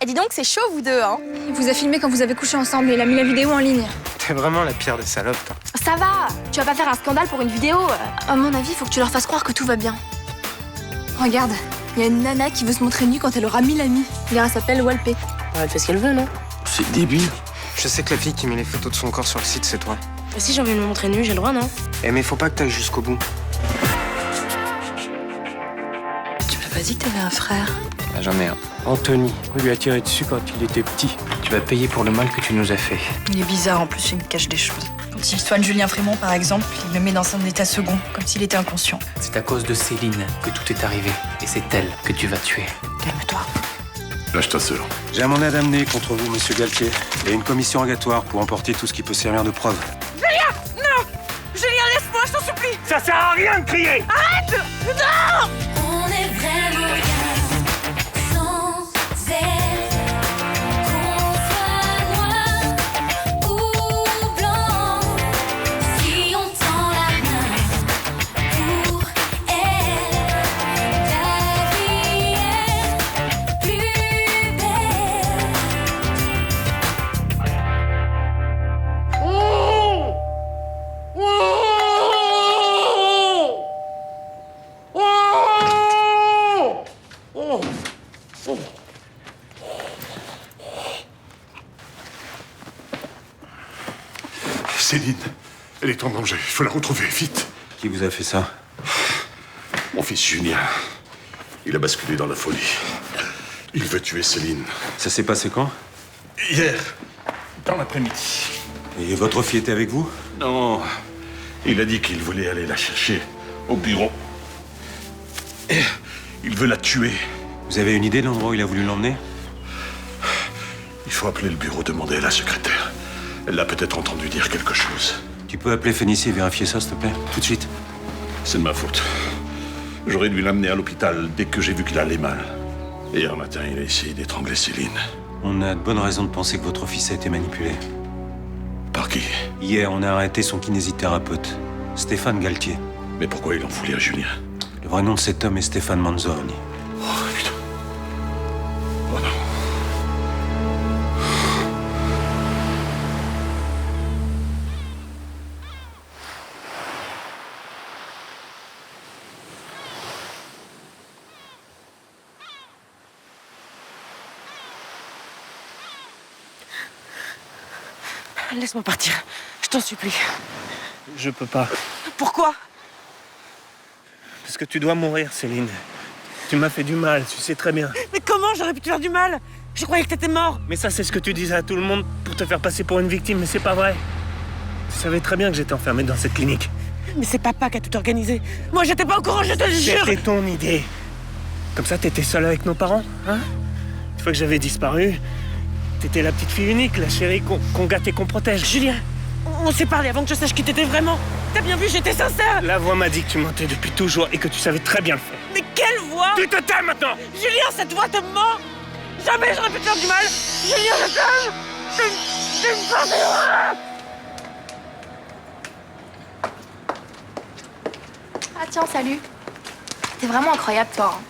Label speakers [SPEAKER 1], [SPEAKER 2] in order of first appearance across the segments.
[SPEAKER 1] dis donc, c'est chaud, vous deux, hein.
[SPEAKER 2] Il vous a filmé quand vous avez couché ensemble et il a mis la vidéo en ligne.
[SPEAKER 3] T'es vraiment la pire des salopes, toi.
[SPEAKER 1] Ça va, tu vas pas faire un scandale pour une vidéo.
[SPEAKER 2] À mon avis, il faut que tu leur fasses croire que tout va bien. Regarde, il y a une nana qui veut se montrer nue quand elle aura 1000 amis. Elle s'appelle Walpé.
[SPEAKER 4] Elle fait ce qu'elle veut, non?
[SPEAKER 3] C'est débile. Je sais que la fille qui met les photos de son corps sur le site, c'est toi.
[SPEAKER 4] Et si j'ai envie de me montrer nue, j'ai le droit, non?
[SPEAKER 3] Eh mais faut pas que t'ailles jusqu'au bout.
[SPEAKER 2] Tu m'as pas dit que t'avais un frère?
[SPEAKER 3] Ah, j'en ai un. Anthony, on lui a tiré dessus quand il était petit. Tu vas payer pour le mal que tu nous as fait.
[SPEAKER 5] Il est bizarre, en plus, il me cache des choses. Quand il soigne Julien Frémont, par exemple, il le met dans un état second, comme s'il était inconscient.
[SPEAKER 6] C'est à cause de Céline que tout est arrivé. Et c'est elle que tu vas tuer.
[SPEAKER 5] Calme-toi.
[SPEAKER 7] Lâche ta sœur.
[SPEAKER 8] J'ai un mandat d'amener contre vous, monsieur Galtier, et une commission rogatoire pour emporter tout ce qui peut servir de preuve.
[SPEAKER 5] Julien, non! Julien, laisse-moi, je t'en supplie!
[SPEAKER 3] Ça sert à rien de crier!
[SPEAKER 5] Arrête! Non!
[SPEAKER 9] On est vraiment bien sans elle. Qu'on soit noir ou blanc, si on tend la main pour elle, la vie est plus belle.
[SPEAKER 7] Céline, elle est en danger. Il faut la retrouver, vite.
[SPEAKER 8] Qui vous a fait ça?
[SPEAKER 7] Mon fils Julien. Il a basculé dans la folie. Il veut tuer Céline.
[SPEAKER 8] Ça s'est passé quand?
[SPEAKER 7] Hier, dans l'après-midi.
[SPEAKER 8] Et votre fille était avec vous?
[SPEAKER 7] Non, il a dit qu'il voulait aller la chercher au bureau. Et il veut la tuer.
[SPEAKER 8] Vous avez une idée de l'endroit où il a voulu l'emmener?
[SPEAKER 7] Il faut appeler le bureau, demander à la secrétaire. Elle a peut-être entendu dire quelque chose.
[SPEAKER 8] Tu peux appeler Fénicie et vérifier ça, s'il te plaît? Tout de suite.
[SPEAKER 7] C'est de ma faute. J'aurais dû l'amener à l'hôpital dès que j'ai vu qu'il allait mal. Hier matin, il a essayé d'étrangler Céline.
[SPEAKER 8] On a de bonnes raisons de penser que votre fils a été manipulé.
[SPEAKER 7] Par qui?
[SPEAKER 8] Hier, on a arrêté son kinésithérapeute, Stéphane Galtier.
[SPEAKER 7] Mais pourquoi il en voulait à Julien?
[SPEAKER 8] Le vrai nom de cet homme est Stéphane Manzoni.
[SPEAKER 7] Oh putain. Oh non.
[SPEAKER 4] Laisse-moi partir. Je t'en supplie.
[SPEAKER 3] Je peux pas.
[SPEAKER 5] Pourquoi?
[SPEAKER 3] Parce que tu dois mourir, Céline. Tu m'as fait du mal, tu sais très bien.
[SPEAKER 5] Mais comment j'aurais pu te faire du mal? Je croyais que t'étais mort.
[SPEAKER 3] Mais ça, c'est ce que tu disais à tout le monde pour te faire passer pour une victime, mais c'est pas vrai. Tu savais très bien que j'étais enfermé dans cette clinique.
[SPEAKER 5] Mais c'est papa qui a tout organisé. Moi, j'étais pas au courant, je te le jure.
[SPEAKER 3] C'était ton idée. Comme ça, t'étais seule avec nos parents, hein? Une fois que j'avais disparu, t'étais la petite fille unique, la chérie qu'on gâte et qu'on protège.
[SPEAKER 5] Julien, on s'est parlé avant que je sache qui t'étais vraiment. T'as bien vu, j'étais sincère.
[SPEAKER 3] La voix m'a dit que tu mentais depuis toujours et que tu savais très bien le faire.
[SPEAKER 5] Mais quelle voix?
[SPEAKER 3] Tu te tais maintenant!
[SPEAKER 5] Julien, cette voix te ment. Jamais j'aurais pu te faire du mal. Julien, je t'aime. T'es une femme d'horreur.
[SPEAKER 1] Ah tiens, salut. T'es vraiment incroyable, toi. Hein.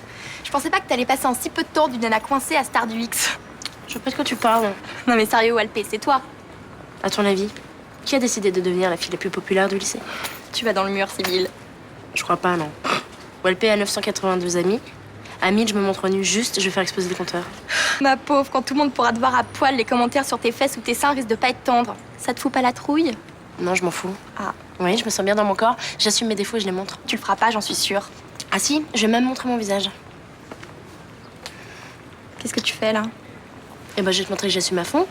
[SPEAKER 1] Je pensais pas que t'allais passer en si peu de temps d'une nana coincée à Star du X.
[SPEAKER 4] Je vois pas de quoi tu parles.
[SPEAKER 1] Non mais sérieux, Walpé, c'est toi.
[SPEAKER 4] À ton avis, qui a décidé de devenir la fille la plus populaire du lycée?
[SPEAKER 1] Tu vas dans le mur, Sibylle.
[SPEAKER 4] Je crois pas, non. Walpé a 982 amis. À 1000, je me montre nue juste, je vais faire exploser le compteur.
[SPEAKER 1] Ma pauvre, quand tout le monde pourra te voir à poil, les commentaires sur tes fesses ou tes seins risquent de pas être tendres. Ça te fout pas la trouille?
[SPEAKER 4] Non, je m'en fous.
[SPEAKER 1] Ah,
[SPEAKER 4] Oui, je me sens bien dans mon corps, j'assume mes défauts et je les montre.
[SPEAKER 1] tu le feras pas, j'en suis sûre.
[SPEAKER 4] Ah si, je vais même montrer mon visage.
[SPEAKER 1] Qu'est-ce que tu fais là?
[SPEAKER 4] Et ben, je vais te montrer que j'assume à fond.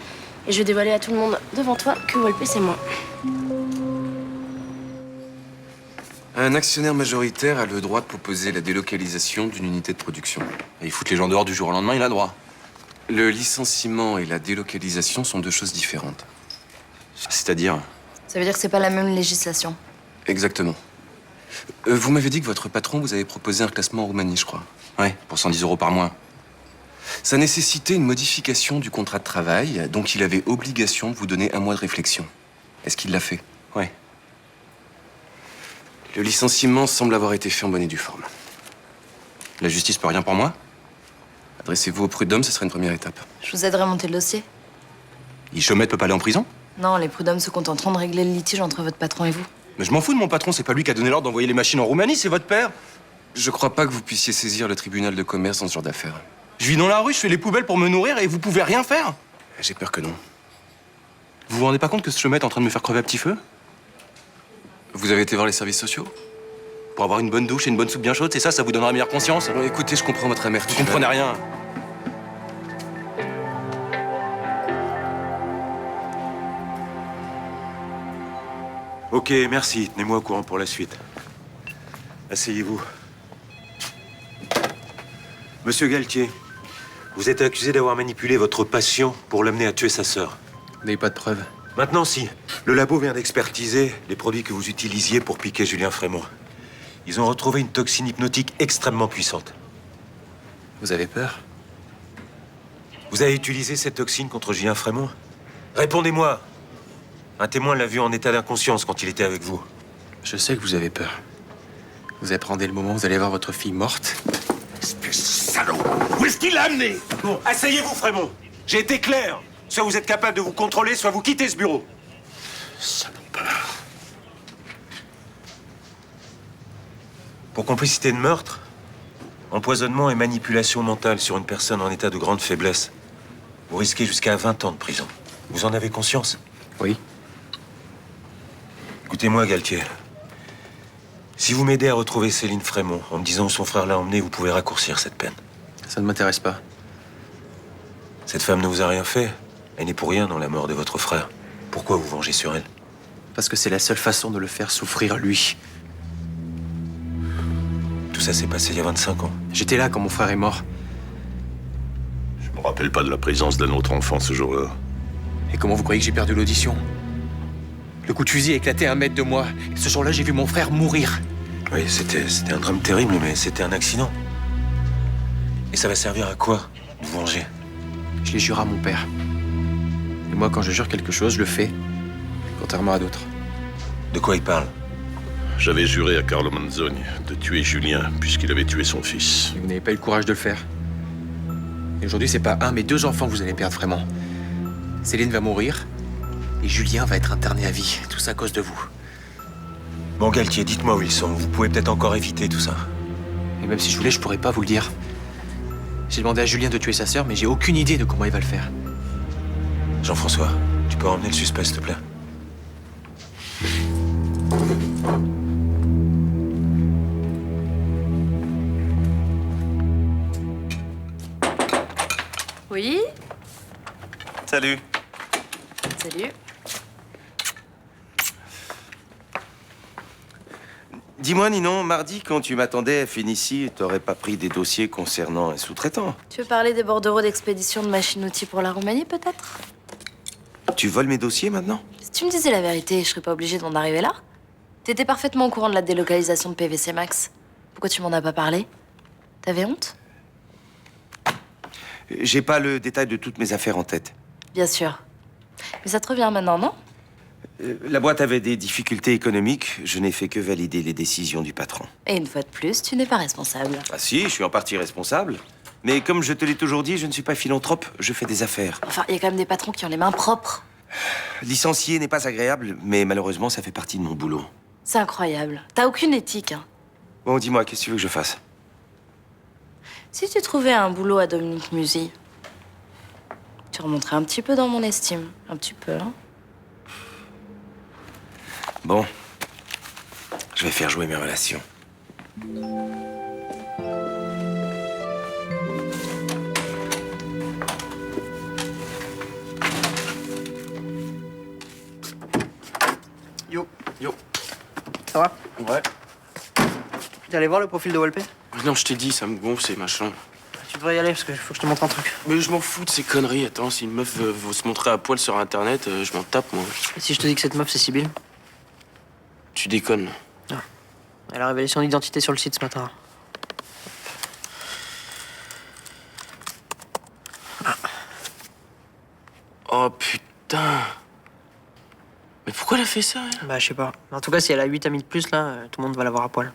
[SPEAKER 4] Et je vais dévoiler à tout le monde devant toi que Walpé, c'est moi.
[SPEAKER 10] Un actionnaire majoritaire a le droit de proposer la délocalisation d'une unité de production. Et il fout les gens dehors du jour au lendemain, il a droit. Le licenciement et la délocalisation sont deux choses différentes. C'est-à-dire?
[SPEAKER 11] Ça veut dire que c'est pas la même législation.
[SPEAKER 10] Exactement. Vous m'avez dit que votre patron vous avait proposé un classement en Roumanie, je crois. Ouais, pour 110 € par mois. Ça nécessitait une modification du contrat de travail, donc il avait obligation de vous donner un mois de réflexion. Est-ce qu'il l'a fait? Ouais. Le licenciement semble avoir été fait en bonne et due forme. La justice peut rien pour moi? Adressez-vous au prud'homme, ce serait une première étape.
[SPEAKER 11] Je vous aiderai à monter le dossier.
[SPEAKER 10] Guichomette peut pas aller en prison?
[SPEAKER 11] Non, les prud'hommes se contenteront de régler le litige entre votre patron et vous.
[SPEAKER 10] Mais je m'en fous de mon patron, c'est pas lui qui a donné l'ordre d'envoyer les machines en Roumanie, c'est votre père. Je crois pas que vous puissiez saisir le tribunal de commerce dans ce genre d'affaires. Je vis dans la rue, je fais les poubelles pour me nourrir et vous pouvez rien faire? J'ai peur que non. Vous vous rendez pas compte que ce chemin est en train de me faire crever à petit feu? Vous avez été voir les services sociaux? Pour avoir une bonne douche et une bonne soupe bien chaude, c'est ça, ça vous donnera meilleure conscience? Bon, écoutez, je comprends votre amertume. Vous comprenez rien.
[SPEAKER 8] Ok, merci. Tenez-moi au courant pour la suite. Asseyez-vous. Monsieur Galtier, vous êtes accusé d'avoir manipulé votre patient pour l'amener à tuer sa sœur.
[SPEAKER 10] Vous n'avez pas de preuves?
[SPEAKER 8] Maintenant, si. Le labo vient d'expertiser les produits que vous utilisiez pour piquer Julien Frémont. Ils ont retrouvé une toxine hypnotique extrêmement puissante.
[SPEAKER 10] Vous avez peur?
[SPEAKER 8] Vous avez utilisé cette toxine contre Julien Frémont? Répondez-moi. Un témoin l'a vu en état d'inconscience quand il était avec vous.
[SPEAKER 10] Je sais que vous avez peur. Vous appréhendez le moment où vous allez voir votre fille morte.
[SPEAKER 7] Espèce de salaud! Où est-ce qu'il l'a amené?
[SPEAKER 8] Bon, asseyez-vous, Frémont. J'ai été clair. Soit vous êtes capable de vous contrôler, soit vous quittez ce bureau.
[SPEAKER 7] Salopard.
[SPEAKER 8] Pour complicité de meurtre, empoisonnement et manipulation mentale sur une personne en état de grande faiblesse, vous risquez jusqu'à 20 ans de prison. Vous en avez conscience?
[SPEAKER 10] Oui.
[SPEAKER 8] Écoutez-moi, Galtier. Si vous m'aidez à retrouver Céline Frémont en me disant où son frère l'a emmenée, vous pouvez raccourcir cette peine.
[SPEAKER 10] Ça ne m'intéresse pas.
[SPEAKER 8] Cette femme ne vous a rien fait. Elle n'est pour rien dans la mort de votre frère. Pourquoi vous vengez sur elle?
[SPEAKER 10] Parce que c'est la seule façon de le faire souffrir, lui.
[SPEAKER 8] Tout ça s'est passé il y a 25 ans.
[SPEAKER 10] J'étais là quand mon frère est mort.
[SPEAKER 7] Je me rappelle pas de la présence d'un autre enfant ce jour-là.
[SPEAKER 10] Et comment vous croyez que j'ai perdu l'audition? Le coup de fusil a éclaté à 1 mètre de moi. Et ce jour-là, j'ai vu mon frère mourir.
[SPEAKER 8] Oui, c'était un drame terrible, mais c'était un accident. Et ça va servir à quoi, de vous venger?
[SPEAKER 10] Je l'ai juré à mon père. Et moi, quand je jure quelque chose, je le fais. Contrairement à d'autres.
[SPEAKER 8] De quoi il parle?
[SPEAKER 7] J'avais juré à Carlo Manzoni de tuer Julien puisqu'il avait tué son fils.
[SPEAKER 10] Et vous n'avez pas eu le courage de le faire. Et aujourd'hui, c'est pas 1, mais 2 enfants que vous allez perdre vraiment. Céline va mourir. Et Julien va être interné à vie. Tout ça à cause de vous.
[SPEAKER 8] Bon, Galtier, dites-moi où ils sont. Vous pouvez peut-être encore éviter tout ça.
[SPEAKER 10] Et même si je voulais, je pourrais pas vous le dire. J'ai demandé à Julien de tuer sa sœur, mais j'ai aucune idée de comment il va le faire.
[SPEAKER 8] Jean-François, tu peux emmener le suspect, s'il te plaît?
[SPEAKER 4] Oui?
[SPEAKER 8] Salut.
[SPEAKER 4] Salut.
[SPEAKER 12] Dis-moi, Ninon, mardi, quand tu m'attendais à Fénicie, t'aurais pas pris des dossiers concernant un sous-traitant?
[SPEAKER 11] Tu veux parler des bordereaux d'expédition de machines-outils pour la Roumanie, peut-être?
[SPEAKER 12] Tu voles mes dossiers maintenant?
[SPEAKER 11] Si tu me disais la vérité, je serais pas obligée d'en arriver là. T'étais parfaitement au courant de la délocalisation de PVC Max. Pourquoi tu m'en as pas parlé? T'avais honte?
[SPEAKER 12] J'ai pas le détail de toutes mes affaires en tête.
[SPEAKER 11] Bien sûr. Mais ça te revient maintenant, non?
[SPEAKER 12] La boîte avait des difficultés économiques. Je n'ai fait que valider les décisions du patron.
[SPEAKER 11] Et une fois de plus, tu n'es pas responsable.
[SPEAKER 12] Ah si, je suis en partie responsable. Mais comme je te l'ai toujours dit, je ne suis pas philanthrope, je fais des affaires.
[SPEAKER 11] Enfin, il y a quand même des patrons qui ont les mains propres.
[SPEAKER 12] Licencier n'est pas agréable, mais malheureusement, ça fait partie de mon boulot.
[SPEAKER 11] C'est incroyable. T'as aucune éthique, hein.
[SPEAKER 12] Bon, dis-moi, qu'est-ce que tu veux que je fasse?
[SPEAKER 11] Si tu trouvais un boulot à Dominique Musi, tu remonterais un petit peu dans mon estime. Un petit peu, hein.
[SPEAKER 12] Bon, je vais faire jouer mes relations.
[SPEAKER 13] Yo.
[SPEAKER 10] Yo.
[SPEAKER 13] Ça va?
[SPEAKER 10] Ouais.
[SPEAKER 13] T'es allé voir le profil de Walpé?
[SPEAKER 10] Non, je t'ai dit, ça me gonfle, ces machins.
[SPEAKER 13] Tu devrais y aller parce qu'il faut que je te montre un truc.
[SPEAKER 10] Mais je m'en fous de ces conneries. Attends, si une meuf veut se montrer à poil sur Internet, je m'en tape, moi.
[SPEAKER 13] Et si je te dis que cette meuf, c'est Sibylle?
[SPEAKER 10] Tu déconnes.
[SPEAKER 13] Elle a révélé son identité sur le site ce matin.
[SPEAKER 10] Oh putain. Mais pourquoi elle a fait ça, elle?
[SPEAKER 13] Bah, je sais pas. En tout cas, si elle a 8 amis de plus, là, tout le monde va la voir à poil.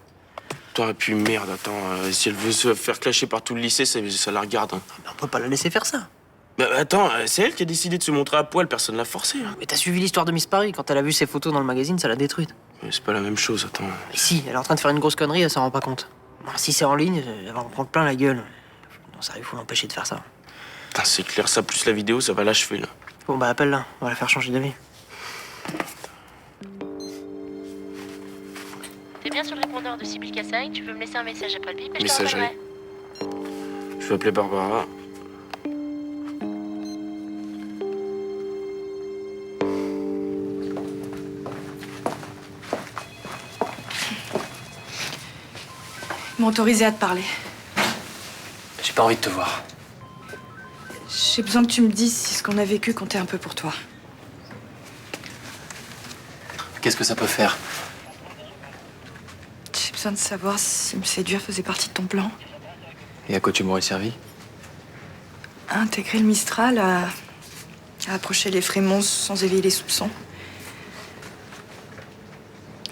[SPEAKER 14] Putain, et puis merde, attends, si elle veut se faire clasher par tout le lycée, ça la regarde. Hein.
[SPEAKER 13] Mais on peut pas la laisser faire ça.
[SPEAKER 14] Mais attends, c'est elle qui a décidé de se montrer à poil, personne l'a forcée. Hein.
[SPEAKER 13] Mais t'as suivi l'histoire de Miss Paris. Quand elle a vu ses photos dans le magazine, ça l'a détruite.
[SPEAKER 14] Mais c'est pas la même chose, attends.
[SPEAKER 13] Mais si, elle est en train de faire une grosse connerie, elle s'en rend pas compte. Alors, si c'est en ligne, elle va en prendre plein la gueule. Non, ça, il faut l'empêcher de faire ça.
[SPEAKER 14] Putain, c'est clair, ça plus la vidéo, ça va l'achever, là.
[SPEAKER 13] Bon, bah appelle-la, on va la faire changer d'avis.
[SPEAKER 4] T'es bien sur le répondeur de Sibyl Cassagne, tu veux me laisser un message après le bip et je te
[SPEAKER 14] Messagerie.
[SPEAKER 4] rappellerai.
[SPEAKER 14] Je vais appeler Barbara.
[SPEAKER 2] Ils m'ont autorisé à te parler.
[SPEAKER 6] J'ai pas envie de te voir.
[SPEAKER 2] J'ai besoin que tu me dises si ce qu'on a vécu comptait un peu pour toi.
[SPEAKER 6] Qu'est-ce que ça peut faire?
[SPEAKER 2] J'ai besoin de savoir si me séduire faisait partie de ton plan.
[SPEAKER 6] Et à quoi tu m'aurais servi?
[SPEAKER 2] À intégrer le Mistral, à approcher les Frémons sans éveiller les soupçons.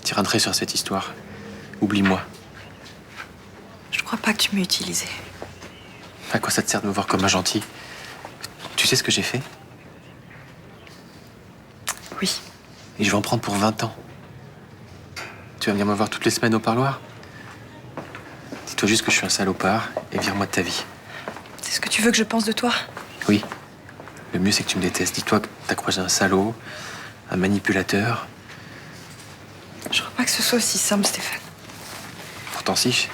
[SPEAKER 6] Tire un trait sur cette histoire. Oublie-moi.
[SPEAKER 2] Je crois pas que tu m'aies utilisé.
[SPEAKER 6] À quoi ça te sert de me voir comme un gentil? Tu sais ce que j'ai fait?
[SPEAKER 2] Oui.
[SPEAKER 6] Et je vais en prendre pour 20 ans. Tu vas venir me voir toutes les semaines au parloir? Dis-toi juste que je suis un salopard et vire-moi de ta vie.
[SPEAKER 2] C'est ce que tu veux que je pense de toi?
[SPEAKER 6] Oui. Le mieux, c'est que tu me détestes. Dis-toi que t'as croisé un salaud, un manipulateur.
[SPEAKER 2] Je crois pas que ce soit aussi simple, Stéphane.
[SPEAKER 6] Pourtant, si.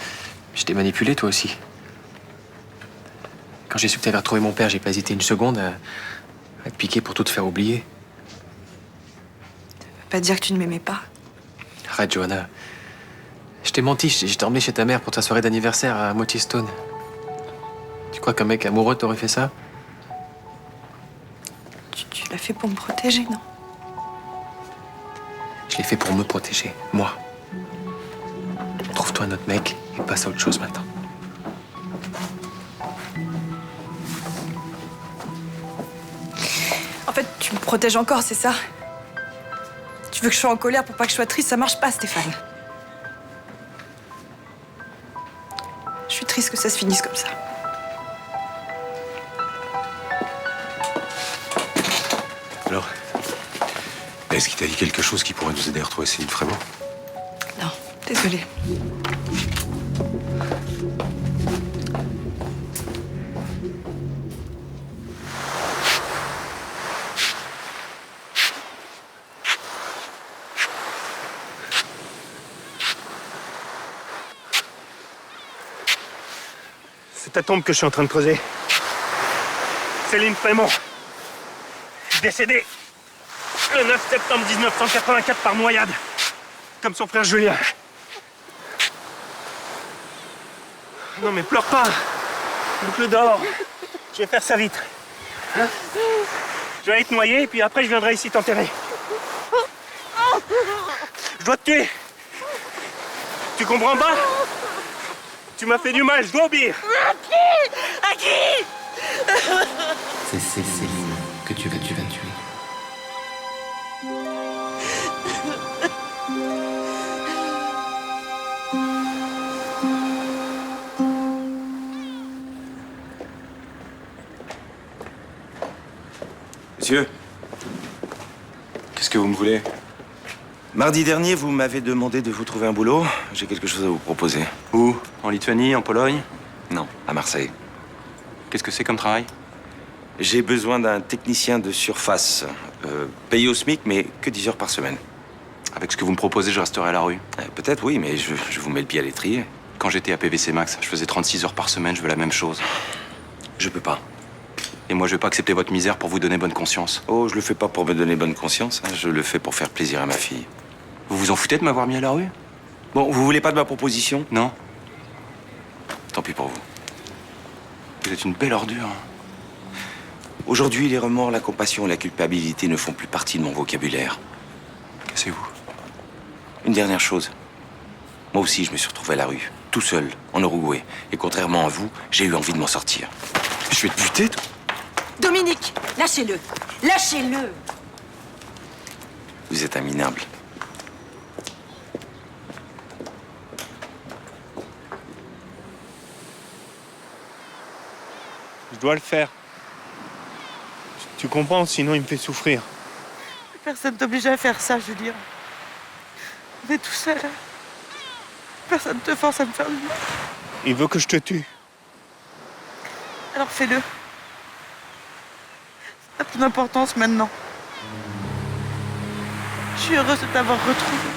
[SPEAKER 6] Je t'ai manipulé, toi aussi. Quand j'ai su que t'avais retrouvé mon père, j'ai pas hésité une seconde à te piquer pour tout te faire oublier.
[SPEAKER 2] Ça veut pas dire que tu ne m'aimais pas.
[SPEAKER 6] Arrête, Johanna. Je t'ai menti, je t'ai emmené chez ta mère pour ta soirée d'anniversaire à Moitié Stone. Tu crois qu'un mec amoureux t'aurait fait ça?
[SPEAKER 2] Tu l'as fait pour me protéger, non?
[SPEAKER 6] Je l'ai fait pour me protéger, moi. Trouve-toi un autre mec et passe à autre chose maintenant.
[SPEAKER 2] En fait, tu me protèges encore, c'est ça? Tu veux que je sois en colère pour pas que je sois triste? Ça marche pas, Stéphane. Je suis triste que ça se finisse comme ça.
[SPEAKER 8] Alors, est-ce qu'il t'a dit quelque chose qui pourrait nous aider à retrouver Céline Frémont?
[SPEAKER 2] Non, désolée.
[SPEAKER 3] C'est ta tombe que je suis en train de creuser. Céline Frémont. Décédée le 9 septembre 1984 par noyade. Comme son frère Julien. Non mais pleure pas. Boucle d'or. Je vais faire ça vite. Hein? Je vais aller te noyer et puis après je viendrai ici t'enterrer. Je dois te tuer. Tu comprends pas? Tu m'as fait du mal, je dois obéir.
[SPEAKER 5] À qui?
[SPEAKER 6] C'est Céline que tu vas tuer.
[SPEAKER 12] Monsieur,
[SPEAKER 8] Qu'est-ce que vous me voulez?
[SPEAKER 12] mardi dernier, vous m'avez demandé de vous trouver un boulot. J'ai quelque chose à vous proposer.
[SPEAKER 10] Où? En Lituanie, en Pologne?
[SPEAKER 12] Non, à Marseille.
[SPEAKER 10] Qu'est-ce que c'est comme travail?
[SPEAKER 12] J'ai besoin d'un technicien de surface. Payé au SMIC, mais que 10 heures par semaine.
[SPEAKER 10] Avec ce que vous me proposez, je resterai à la rue.
[SPEAKER 12] Peut-être oui, mais je vous mets le pied à l'étrier.
[SPEAKER 10] Quand j'étais à PVC Max, je faisais 36 heures par semaine, je veux la même chose.
[SPEAKER 12] Je peux pas.
[SPEAKER 10] Et moi, je vais pas accepter votre misère pour vous donner bonne conscience.
[SPEAKER 12] Oh, je le fais pas pour me donner bonne conscience, hein. Je le fais pour faire plaisir à ma fille.
[SPEAKER 10] Vous vous en foutez de m'avoir mis à la rue?
[SPEAKER 12] Bon, vous voulez pas de ma proposition?
[SPEAKER 10] Non.
[SPEAKER 12] Tant pis pour vous.
[SPEAKER 10] Vous êtes une belle ordure.
[SPEAKER 12] Aujourd'hui, les remords, la compassion et la culpabilité ne font plus partie de mon vocabulaire.
[SPEAKER 10] Cassez-vous.
[SPEAKER 12] Une dernière chose. Moi aussi, je me suis retrouvé à la rue, tout seul, en Uruguay. Et contrairement à vous, j'ai eu envie de m'en sortir.
[SPEAKER 10] Je vais te buter, toi.
[SPEAKER 5] Dominique, lâchez-le. Lâchez-le.
[SPEAKER 12] Vous êtes un minable.
[SPEAKER 3] dois le faire. Tu comprends, sinon il me fait souffrir.
[SPEAKER 5] Personne t'oblige à faire ça, Julien. On est tout seul. Personne te force à me faire du mal.
[SPEAKER 3] Il veut que je te tue.
[SPEAKER 5] Alors fais-le. Ça n'a plus d'importance maintenant. Je suis heureuse de t'avoir retrouvé.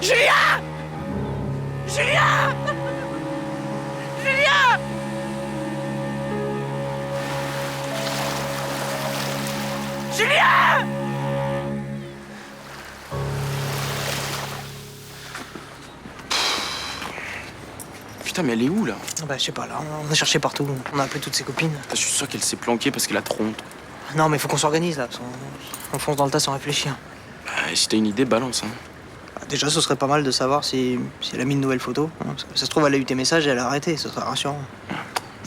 [SPEAKER 5] Julien! Julien! Julien! Julien!
[SPEAKER 14] Putain, mais elle est où là?
[SPEAKER 13] Bah, je sais pas, là, on a cherché partout. On a appelé toutes ses copines.
[SPEAKER 14] Je suis sûr qu'elle s'est planquée parce qu'elle a trop honte.
[SPEAKER 13] Non, mais faut qu'on s'organise, là. Parce on fonce dans le tas sans réfléchir.
[SPEAKER 14] Bah, si t'as une idée, balance. Hein.
[SPEAKER 13] Bah, déjà, ce serait pas mal de savoir si elle a mis une nouvelle photo. Hein, parce que ça se trouve, elle a eu tes messages et elle a arrêté. Ce serait rassurant.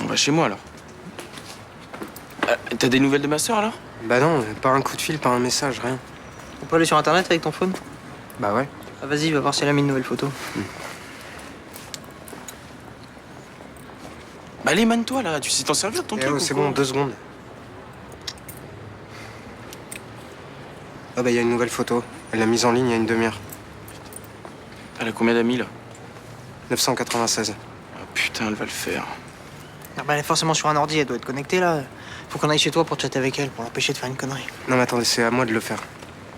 [SPEAKER 14] On va chez moi alors. T'as des nouvelles de ma sœur alors?
[SPEAKER 15] Bah non, pas un coup de fil, pas un message, rien.
[SPEAKER 13] On peut aller sur internet avec ton phone?
[SPEAKER 15] Bah ouais.
[SPEAKER 13] Ah, vas-y, va voir si elle a mis une nouvelle photo.
[SPEAKER 14] Bah allez, mane-toi là, tu sais t'en servir de ton truc.
[SPEAKER 15] C'est
[SPEAKER 14] ou quoi?
[SPEAKER 15] bon, 2 secondes. Ah bah y a une nouvelle photo. Elle l'a mise en ligne il y a une demi-heure.
[SPEAKER 14] Elle a combien d'amis là?
[SPEAKER 15] 996.
[SPEAKER 14] Ah, putain, elle va le faire.
[SPEAKER 13] Ah, bah, elle est forcément sur un ordi, elle doit être connectée là. Faut qu'on aille chez toi pour chatter avec elle, pour l'empêcher de faire une connerie.
[SPEAKER 15] Non mais attendez, c'est à moi de le faire.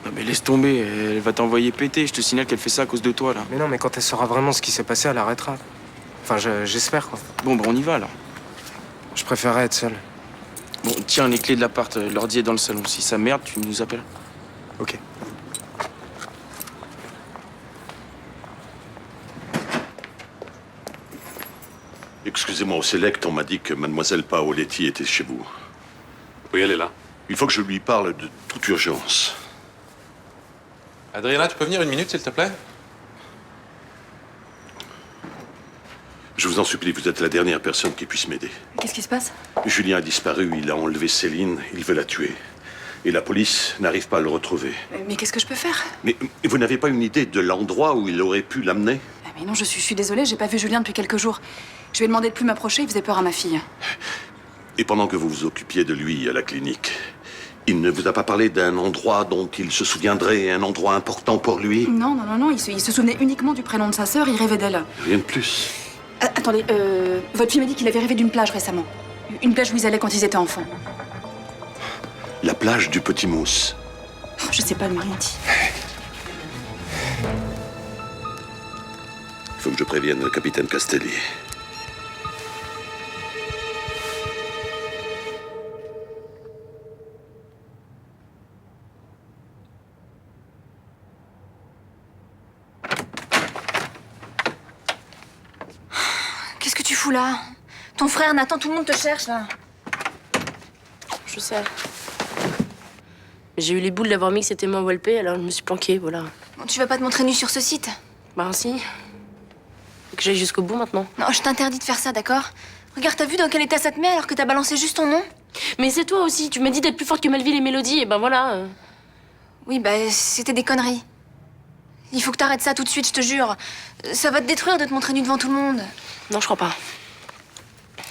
[SPEAKER 14] Non mais laisse tomber, elle va t'envoyer péter. Je te signale qu'elle fait ça à cause de toi là.
[SPEAKER 15] Mais non, mais quand elle saura vraiment ce qui s'est passé, elle arrêtera. Enfin, j'espère quoi.
[SPEAKER 14] Bon, bah on y va alors.
[SPEAKER 15] Je préférerais être seul.
[SPEAKER 14] Bon, tiens, les clés de l'appart, l'ordi est dans le salon. Si ça merde, tu nous appelles.
[SPEAKER 15] Ok.
[SPEAKER 7] Excusez-moi, au Select, on m'a dit que mademoiselle Paoletti était chez vous.
[SPEAKER 16] Oui, elle est là.
[SPEAKER 7] Il faut que je lui parle de toute urgence.
[SPEAKER 16] Adriana, tu peux venir une minute, s'il te plaît?
[SPEAKER 7] Je vous en supplie, vous êtes la dernière personne qui puisse m'aider.
[SPEAKER 2] Qu'est-ce qui se passe?
[SPEAKER 7] Julien a disparu, il a enlevé Céline, il veut la tuer. Et la police n'arrive pas à le retrouver.
[SPEAKER 2] Mais qu'est-ce que je peux faire?
[SPEAKER 7] Mais vous n'avez pas une idée de l'endroit où il aurait pu l'amener?
[SPEAKER 2] Mais non, je suis désolée, j'ai pas vu Julien depuis quelques jours. Je lui ai demandé de plus m'approcher, il faisait peur à ma fille.
[SPEAKER 7] Et pendant que vous vous occupiez de lui à la clinique, il ne vous a pas parlé d'un endroit dont il se souviendrait, un endroit important pour lui?
[SPEAKER 2] Non, il se souvenait uniquement du prénom de sa sœur, il rêvait d'elle.
[SPEAKER 7] Rien de plus.
[SPEAKER 2] Attendez, votre fille m'a dit qu'il avait rêvé d'une plage récemment. Une plage où ils allaient quand ils étaient enfants.
[SPEAKER 7] La plage du Petit Mousse.
[SPEAKER 2] Oh, je sais pas, elle m'a rien dit.
[SPEAKER 7] Il faut que je prévienne le capitaine Castelli.
[SPEAKER 2] Qu'est-ce que tu fous là? Ton frère, Nathan, tout le monde te cherche là.
[SPEAKER 4] Je sais. Mais j'ai eu les boules d'avoir mis que c'était moi Walpé, alors je me suis planquée, voilà.
[SPEAKER 2] Bon, tu vas pas te montrer nu sur ce site?
[SPEAKER 4] Bah si. Faut que j'aille jusqu'au bout maintenant.
[SPEAKER 2] Non, je t'interdis de faire ça, d'accord? Regarde, t'as vu dans quel état ça te met alors que t'as balancé juste ton nom?
[SPEAKER 4] Mais c'est toi aussi, tu m'as dit d'être plus forte que Melville et Mélodie, et ben voilà.
[SPEAKER 2] Oui, bah c'était des conneries. Il faut que t'arrêtes ça tout de suite, je te jure. Ça va te détruire de te montrer nu devant tout le monde.
[SPEAKER 4] Non, je crois pas.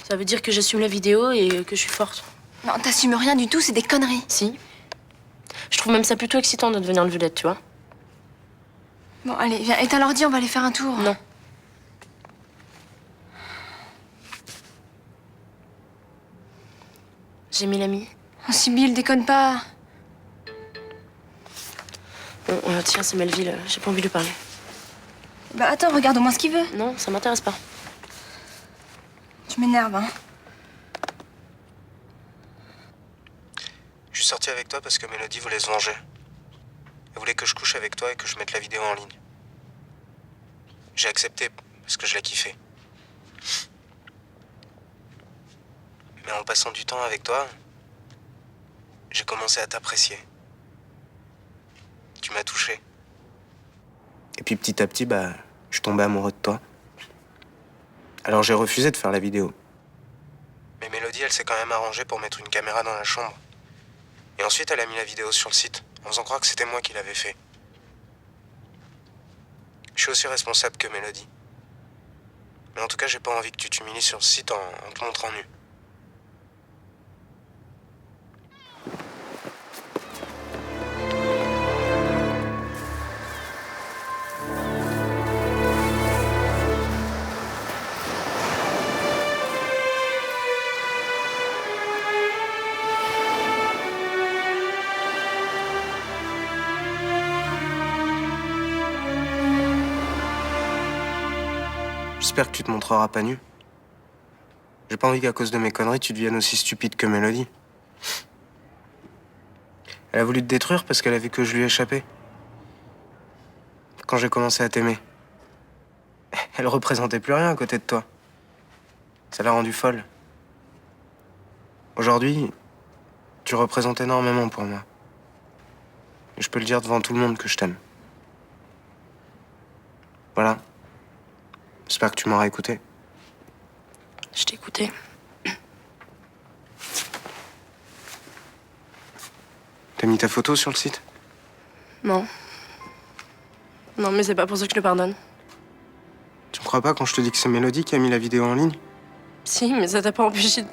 [SPEAKER 4] Ça veut dire que j'assume la vidéo et que je suis forte.
[SPEAKER 2] Non, t'assumes rien du tout, c'est des conneries.
[SPEAKER 4] Si. Je trouve même ça plutôt excitant de devenir une vedette, tu vois.
[SPEAKER 2] Bon, allez, viens, éteins l'ordi, on va aller faire un tour.
[SPEAKER 4] Non. J'ai mis l'ami.
[SPEAKER 2] Oh, Sibylle, déconne pas.
[SPEAKER 4] Bon, tiens, c'est Melville, j'ai pas envie de lui parler.
[SPEAKER 2] Bah attends, regarde au moins ce qu'il veut.
[SPEAKER 4] Non, ça m'intéresse pas.
[SPEAKER 2] Tu m'énerves, hein.
[SPEAKER 15] Je suis sorti avec toi parce que Mélodie voulait se venger. Elle voulait que je couche avec toi et que je mette la vidéo en ligne. J'ai accepté parce que je l'ai kiffé. Mais en passant du temps avec toi, j'ai commencé à t'apprécier. Tu m'as touché. Et puis petit à petit, bah, je suis tombé amoureux de toi. Alors j'ai refusé de faire la vidéo. Mais Mais Mélodie, elle s'est quand même arrangée pour mettre une caméra dans la chambre. Et ensuite, elle a mis la vidéo sur le site, en faisant croire que c'était moi qui l'avais fait. Je suis aussi responsable que Mélodie. Mais en tout cas, j'ai pas envie que tu t'humilies sur le site en te montrant nu. J'espère que tu te montreras pas nu. J'ai pas envie qu'à cause de mes conneries, tu deviennes aussi stupide que Mélodie. Elle a voulu te détruire parce qu'elle a vu que je lui échappais. Quand j'ai commencé à t'aimer. Elle représentait plus rien à côté de toi. Ça l'a rendue folle. Aujourd'hui, tu représentes énormément pour moi. Et je peux le dire devant tout le monde que je t'aime. Voilà. J'espère que tu m'auras écouté.
[SPEAKER 4] Je t'ai écouté.
[SPEAKER 15] T'as mis ta photo sur le site?
[SPEAKER 4] Non. Non, mais c'est pas pour ça que je te pardonne.
[SPEAKER 15] Tu me crois pas quand je te dis que c'est Mélodie qui a mis la vidéo en ligne?
[SPEAKER 4] Si, mais ça t'a pas empêché de...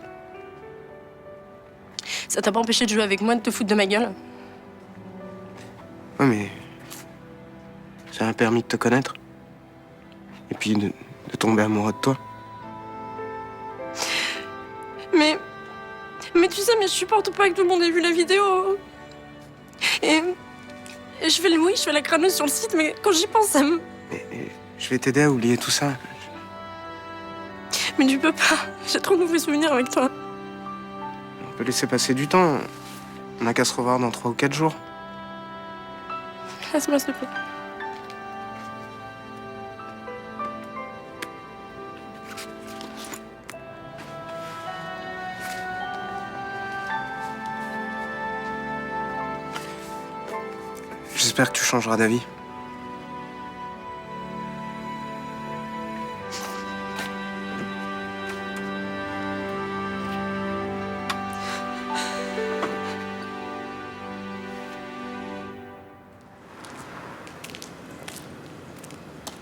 [SPEAKER 4] Ça t'a pas empêché de jouer avec moi, de te foutre de ma gueule?
[SPEAKER 15] Ouais, mais... ça m'a permis de te connaître. Et puis de tomber amoureux de toi.
[SPEAKER 4] Mais tu sais, mais je supporte pas que tout le monde ait vu la vidéo. Et je fais le oui, je fais la crâneuse sur le site, mais quand j'y pense, ça me...
[SPEAKER 15] Mais je vais t'aider à oublier tout ça.
[SPEAKER 4] Mais tu peux pas. J'ai trop de mauvais souvenirs avec toi.
[SPEAKER 15] On peut laisser passer du temps. On n'a qu'à se revoir dans 3 ou 4 jours.
[SPEAKER 4] Laisse-moi, s'il te plaît.
[SPEAKER 15] J'espère que tu changeras d'avis.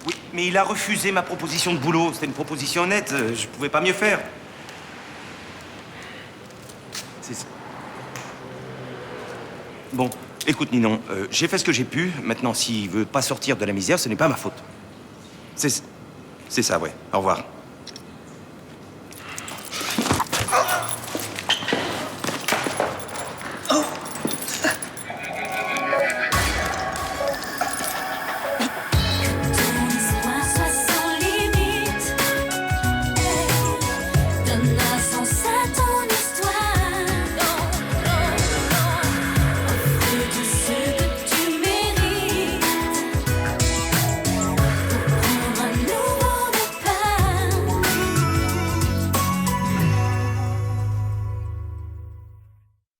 [SPEAKER 12] Oui, mais il a refusé ma proposition de boulot. C'était une proposition honnête. Je pouvais pas mieux faire. C'est... Bon, écoute, Ninon, j'ai fait ce que j'ai pu. Maintenant, s'il veut pas sortir de la misère, ce n'est pas ma faute. C'est ça, ouais. Au revoir.